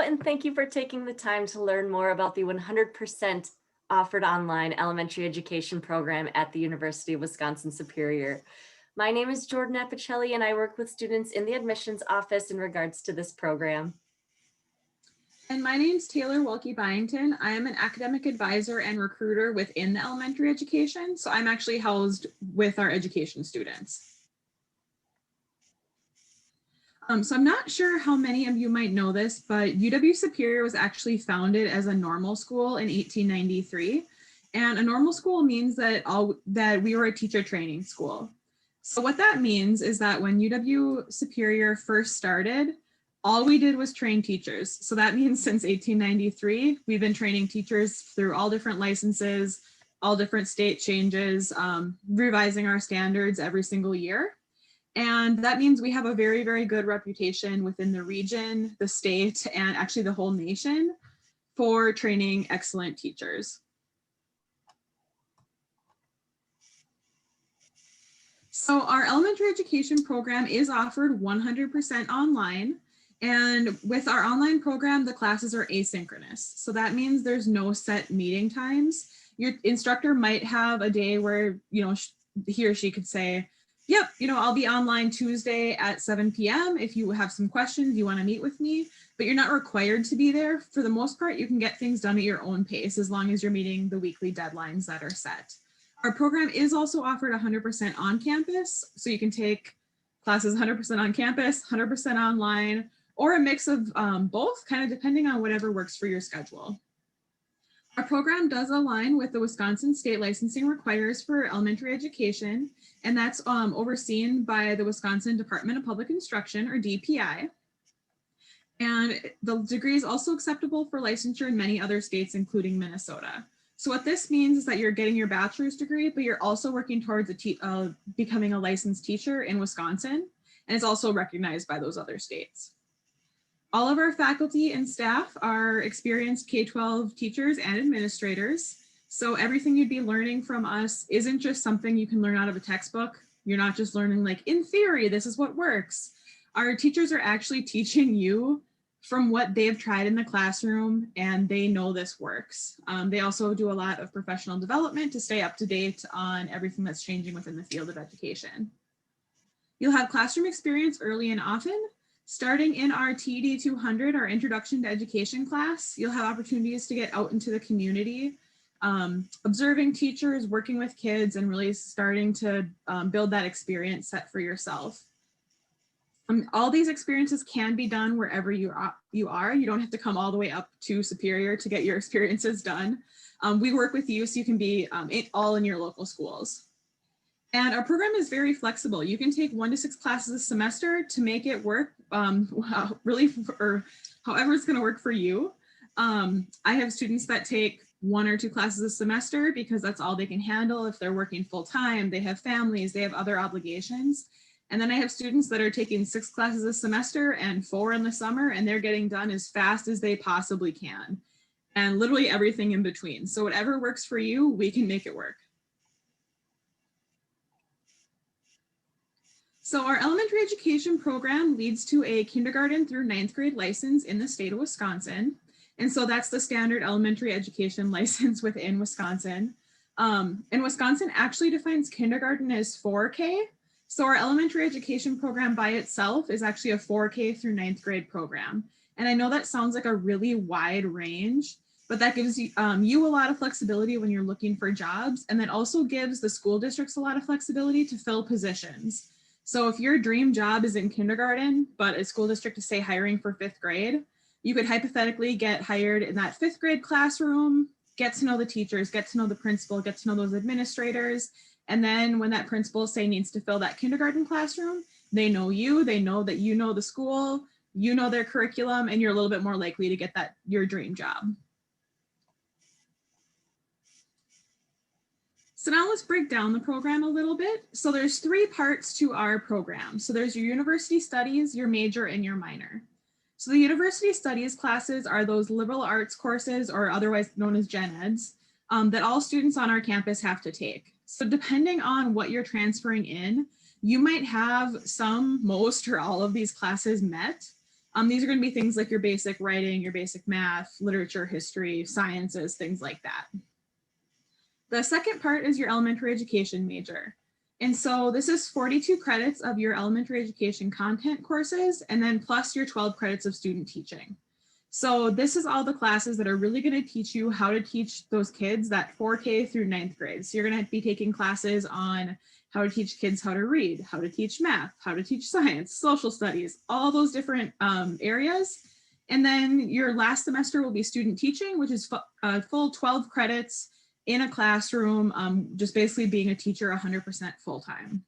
and thank you for taking the time to learn more about the 100% offered online elementary education program at the University of Wisconsin-Superior. My name is Jordan Apicelli, and I work with students in the admissions office in regards to this program. And my name's Taylor Wilkie-Byington. I am an academic advisor and recruiter within the elementary education. So I'm actually housed with our education students. So I'm not sure how many of you might know this, but UW-Superior was actually founded as a normal school in 1893. And a normal school means that we were a teacher training school. So what that means is that when UW-Superior first started, all we did was train teachers. So that means since 1893, we've been training teachers through all different licenses, all different state changes, revising our standards every single year. And that means we have a very, very good reputation within the region, the state, and actually the whole nation for training excellent teachers. So our elementary education program is offered 100% online. And with our online program, the classes are asynchronous. So that means there's no set meeting times. Your instructor might have a day where, he or she could say, yep, I'll be online Tuesday at 7 p.m. If you have some questions, you want to meet with me, but you're not required to be there. For the most part, you can get things done at your own pace as long as you're meeting the weekly deadlines that are set. Our program is also offered 100% on campus. So you can take classes 100% on campus, 100% online, or a mix of both, kind of depending on whatever works for your schedule. Our program does align with the Wisconsin state licensing requires for elementary education, and that's overseen by the Wisconsin Department of Public Instruction, or DPI. And the degree is also acceptable for licensure in many other states, including Minnesota. So what this means is that you're getting your bachelor's degree, but you're also working towards becoming a licensed teacher in Wisconsin, and it's also recognized by those other states. All of our faculty and staff are experienced K-12 teachers and administrators. So everything you'd be learning from us isn't just something you can learn out of a textbook. You're not just learning like, in theory, this is what works. Our teachers are actually teaching you from what they've tried in the classroom, and they know this works. They also do a lot of professional development to stay up to date on everything that's changing within the field of education. You'll have classroom experience early and often. Starting in our TED 200, our Introduction to Education class, you'll have opportunities to get out into the community, observing teachers, working with kids, and really starting to build that experience set for yourself. All these experiences can be done wherever you are. You don't have to come all the way up to Superior to get your experiences done. We work with you so you can be all in your local schools. And our program is very flexible. You can take 1 to 6 classes a semester to make it work really, or however it's going to work for you. I have students that take 1 or 2 classes a semester because that's all they can handle. If they're working full time, they have families, they have other obligations. And then I have students that are taking 6 classes a semester and 4 in the summer, and they're getting done as fast as they possibly can. And literally everything in between. So whatever works for you, we can make it work. So our elementary education program leads to a kindergarten through 9th grade license in the state of Wisconsin. And so that's the standard elementary education license within Wisconsin. And Wisconsin actually defines kindergarten as 4K. So our elementary education program by itself is actually a 4K through 9th grade program. And I know that sounds like a really wide range, but that gives you a lot of flexibility when you're looking for jobs. And that also gives the school districts a lot of flexibility to fill positions. So if your dream job is in kindergarten, but a school district is say hiring for 5th grade, you could hypothetically get hired in that 5th grade classroom, get to know the teachers, get to know the principal, get to know those administrators. And then when that principal say needs to fill that kindergarten classroom, they know you, they know that you know the school, you know their curriculum, and you're a little bit more likely to get your dream job. So now let's break down the program a little bit. So there's 3 parts to our program. So there's your university studies, your major, and your minor. So the university studies classes are those liberal arts courses, or otherwise known as gen eds, that all students on our campus have to take. So depending on what you're transferring in, you might have some, most, or all of these classes met. These are going to be things like your basic writing, your basic math, literature, history, sciences, things like that. The second part is your elementary education major. And so this is 42 credits of your elementary education content courses, and then plus your 12 credits of student teaching. So this is all the classes that are really going to teach you how to teach those kids that 4K through 9th grade. So you're going to be taking classes on how to teach kids how to read, how to teach math, how to teach science, social studies, all those different areas. And then your last semester will be student teaching, which is a full 12 credits in a classroom, just basically being a teacher 100% full-time.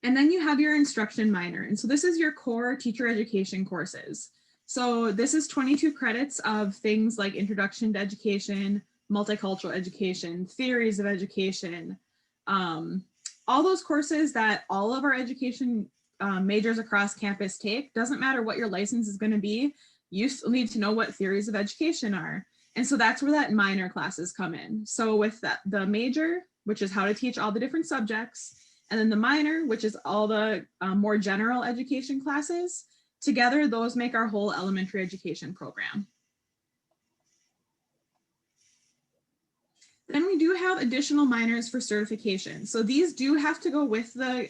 And then you have your instruction minor. And so this is your core teacher education courses. So this is 22 credits of things like introduction to education, multicultural education, theories of education, all those courses that all of our education majors across campus take. Doesn't matter what your license is going to be, you still need to know what theories of education are. And so that's where that minor classes come in. So with the major, which is how to teach all the different subjects, and then the minor, which is all the more general education classes, together those make our whole elementary education program. Then we do have additional minors for certification. So these do have to go with the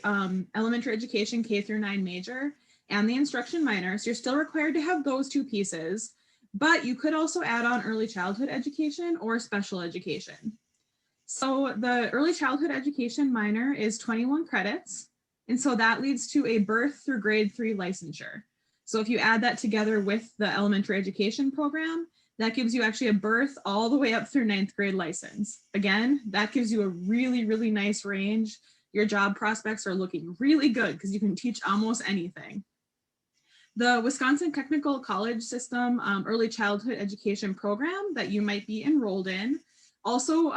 elementary education K through 9 major and the instruction minor. So you're still required to have those two pieces, but you could also add on early childhood education or special education. So the early childhood education minor is 21 credits. And so that leads to a birth through grade 3 licensure. So if you add that together with the elementary education program, that gives you actually a birth all the way up through 9th grade license. Again, that gives you a really, really nice range. Your job prospects are looking really good because you can teach almost anything. The Wisconsin Technical College System early childhood education program that you might be enrolled in also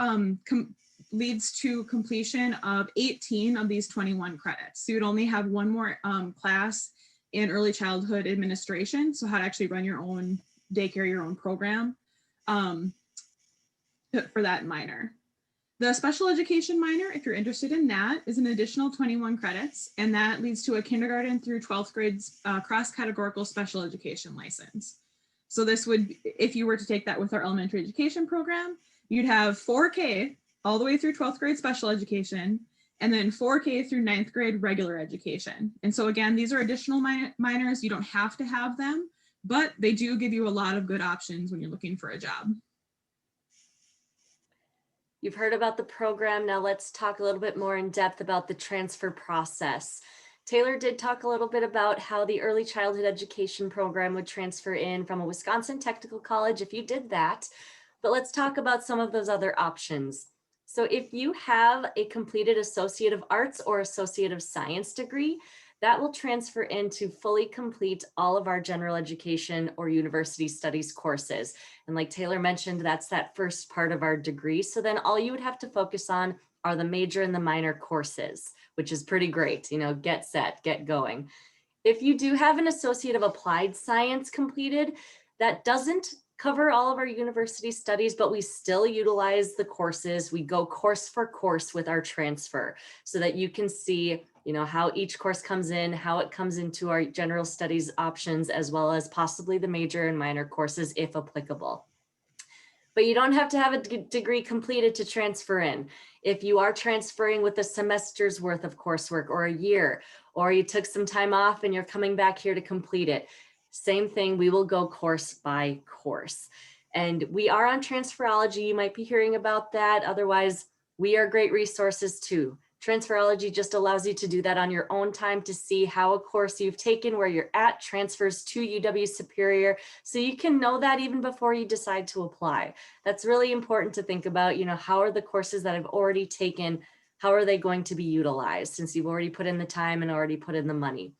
leads to completion of 18 of these 21 credits. So you'd only have one more class in early childhood administration, so how to actually run your own daycare, your own program for that minor. The special education minor, if you're interested in that, is an additional 21 credits, and that leads to a kindergarten through 12th grade cross-categorical special education license. So this would, if you were to take that with our elementary education program, you'd have 4K all the way through 12th grade special education, and then 4K through 9th grade regular education. And so again, these are additional minors. You don't have to have them, but they do give you a lot of good options when you're looking for a job. You've heard about the program. Now let's talk a little bit more in depth about the transfer process. Taylor did talk a little bit about how the early childhood education program would transfer in from a Wisconsin Technical College if you did that. But let's talk about some of those other options. So if you have a completed Associate of Arts or Associate of Science degree, that will transfer into fully complete all of our general education or university studies courses. And like Taylor mentioned, that's that first part of our degree. So then all you would have to focus on are the major and the minor courses, which is pretty great. You know, get set, get going. If you do have an Associate of Applied Science completed, that doesn't cover all of our university studies, but we still utilize the courses. We go course for course with our transfer so that you can see, you know, how each course comes in, how it comes into our general studies options, as well as possibly the major and minor courses if applicable. But you don't have to have a degree completed to transfer in. If you are transferring with a semester's worth of coursework or a year, or you took some time off and you're coming back here to complete it, same thing, we will go course by course. And we are on Transferology. You might be hearing about that. Otherwise, we are great resources too. Transferology just allows you to do that on your own time to see how a course you've taken, where you're at, transfers to UW Superior. So you can know that even before you decide to apply. That's really important to think about, you know, how are the courses that I've already taken, how are they going to be utilized since you've already put in the time and already put in the money.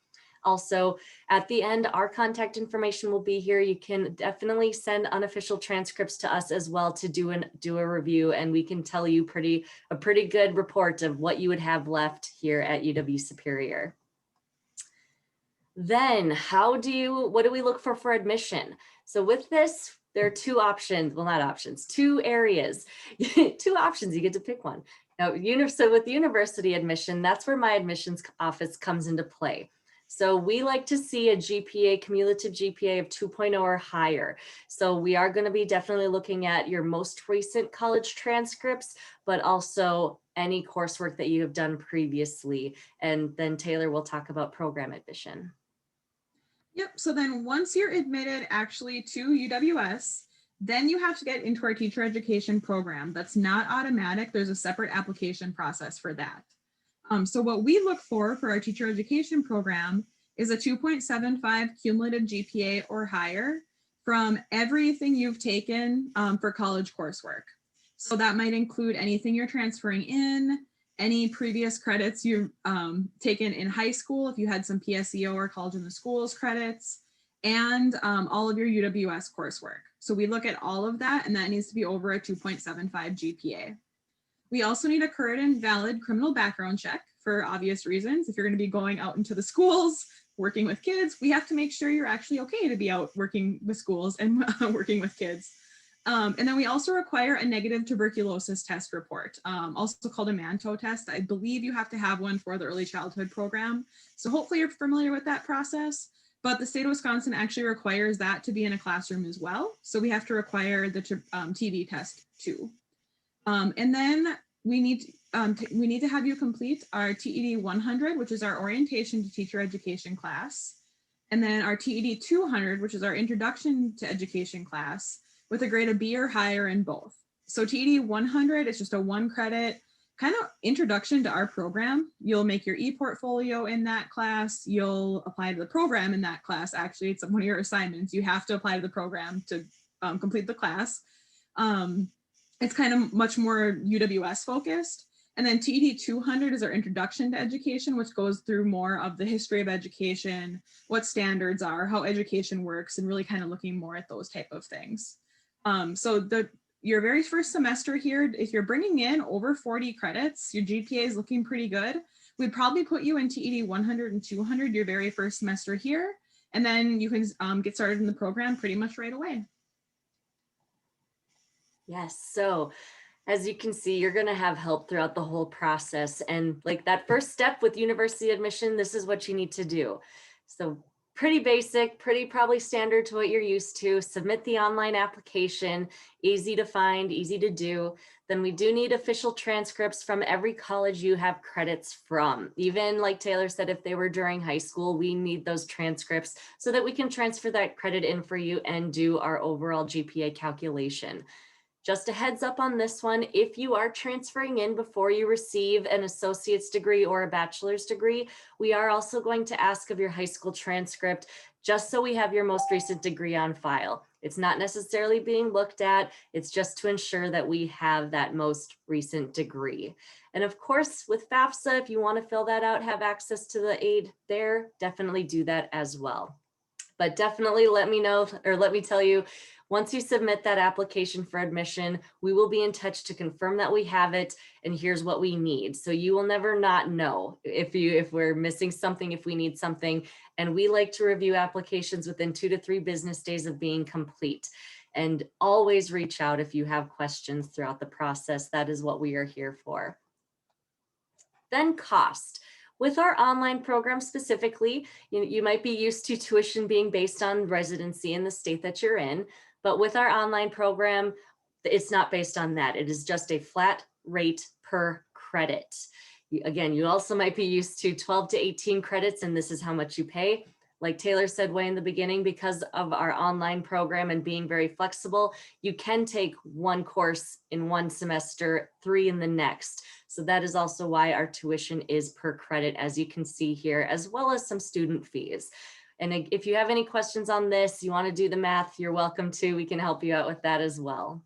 Also, at the end, our contact information will be here. You can definitely send unofficial transcripts to us as well to do a review, and we can tell you a pretty good report of what you would have left here at UW Superior. Then, what do we look for admission? So with this, there are two options, well, not options, two areas, two options, you get to pick one. Now, so with university admission, that's where my admissions office comes into play. So we like to see a GPA, cumulative GPA of 2.0 or higher. So we are going to be definitely looking at your most recent college transcripts, but also any coursework that you have done previously. And then Taylor will talk about program admission. Yep. So then once you're admitted actually to UWS, then you have to get into our teacher education program. That's not automatic. There's a separate application process for that. So what we look for our teacher education program is a 2.75 cumulative GPA or higher from everything you've taken for college coursework. So that might include anything you're transferring in, any previous credits you've taken in high school, if you had some PSEO or College in the Schools credits, and all of your UWS coursework. So we look at all of that, and that needs to be over a 2.75 GPA. We also need a current and valid criminal background check for obvious reasons. If you're going to be going out into the schools, working with kids, we have to make sure you're actually okay to be out working with schools and working with kids. And then we also require a negative tuberculosis test report, also called a MANTO test. I believe you have to have one for the early childhood program. So hopefully you're familiar with that process, but the state of Wisconsin actually requires that to be in a classroom as well. So we have to require the TB test too. And then we need to have you complete our TED 100, which is our orientation to teacher education class. And then our TED 200, which is our introduction to education class, with a grade of B or higher in both. So TED 100 is just a 1 credit kind of introduction to our program. You'll make your e-portfolio in that class. You'll apply to the program in that class. Actually, it's one of your assignments. You have to apply to the program to complete the class. It's kind of much more UWS focused. And then TED 200 is our introduction to education, which goes through more of the history of education, what standards are, how education works, and really kind of looking more at those type of things. So your very first semester here, if you're bringing in over 40 credits, your GPA is looking pretty good. We'd probably put you in TED 100 and 200 your very first semester here, and then you can get started in the program pretty much right away. Yes, so as you can see, you're going to have help throughout the whole process. And like that first step with university admission, this is what you need to do. So pretty basic, pretty probably standard to what you're used to. Submit the online application, easy to find, easy to do. Then we do need official transcripts from every college you have credits from. Even like Taylor said, if they were during high school, we need those transcripts so that we can transfer that credit in for you and do our overall GPA calculation. Just a heads up on this one, if you are transferring in before you receive an associate's degree or a bachelor's degree, we are also going to ask of your high school transcript, just so we have your most recent degree on file. It's not necessarily being looked at, it's just to ensure that we have that most recent degree. And of course, with FAFSA, if you want to fill that out, have access to the aid there, definitely do that as well. But definitely let me know, or let me tell you, once you submit that application for admission, we will be in touch to confirm that we have it, and here's what we need. So you will never not know if we're missing something, if we need something. And we like to review applications within 2 to 3 business days of being complete. And always reach out if you have questions throughout the process. That is what we are here for. Then cost. With our online program specifically, you might be used to tuition being based on residency in the state that you're in, but with our online program, it's not based on that. It is just a flat rate per credit. Again, you also might be used to 12 to 18 credits, and this is how much you pay. Like Taylor said way in the beginning, because of our online program and being very flexible, you can take 1 course in 1 semester, 3 in the next. So that is also why our tuition is per credit, as you can see here, as well as some student fees. And if you have any questions on this, you want to do the math, you're welcome to. We can help you out with that as well.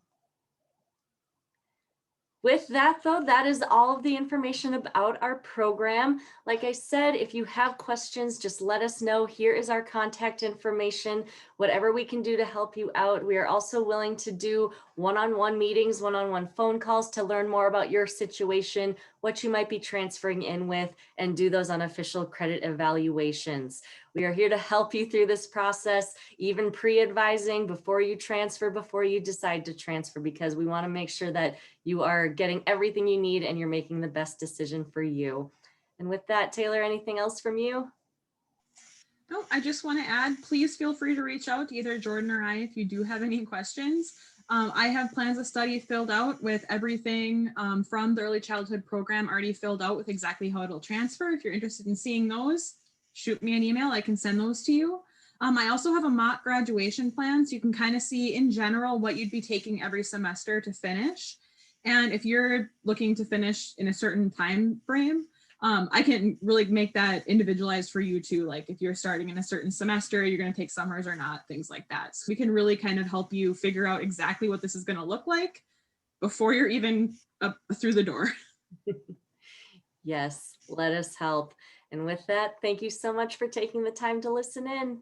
With that though, that is all of the information about our program. Like I said, if you have questions, just let us know. Here is our contact information. Whatever we can do to help you out. We are also willing to do one-on-one meetings, one-on-one phone calls to learn more about your situation, what you might be transferring in with, and do those unofficial credit evaluations. We are here to help you through this process, even pre-advising before you transfer, before you decide to transfer, because we want to make sure that you are getting everything you need and you're making the best decision for you. And with that, Taylor, anything else from you? Oh, I just want to add, please feel free to reach out to either Jordan or I if you do have any questions. I have plans of study filled out with everything from the early childhood program already filled out with exactly how it'll transfer. If you're interested in seeing those, shoot me an email. I can send those to you. I also have a mock graduation plan, so you can kind of see in general what you'd be taking every semester to finish. And if you're looking to finish in a certain time frame, I can really make that individualized for you too. Like if you're starting in a certain semester, you're going to take summers or not, things like that. So we can really kind of help you figure out exactly what this is going to look like before you're even up through the door. Yes, let us help. And with that, thank you so much for taking the time to listen in.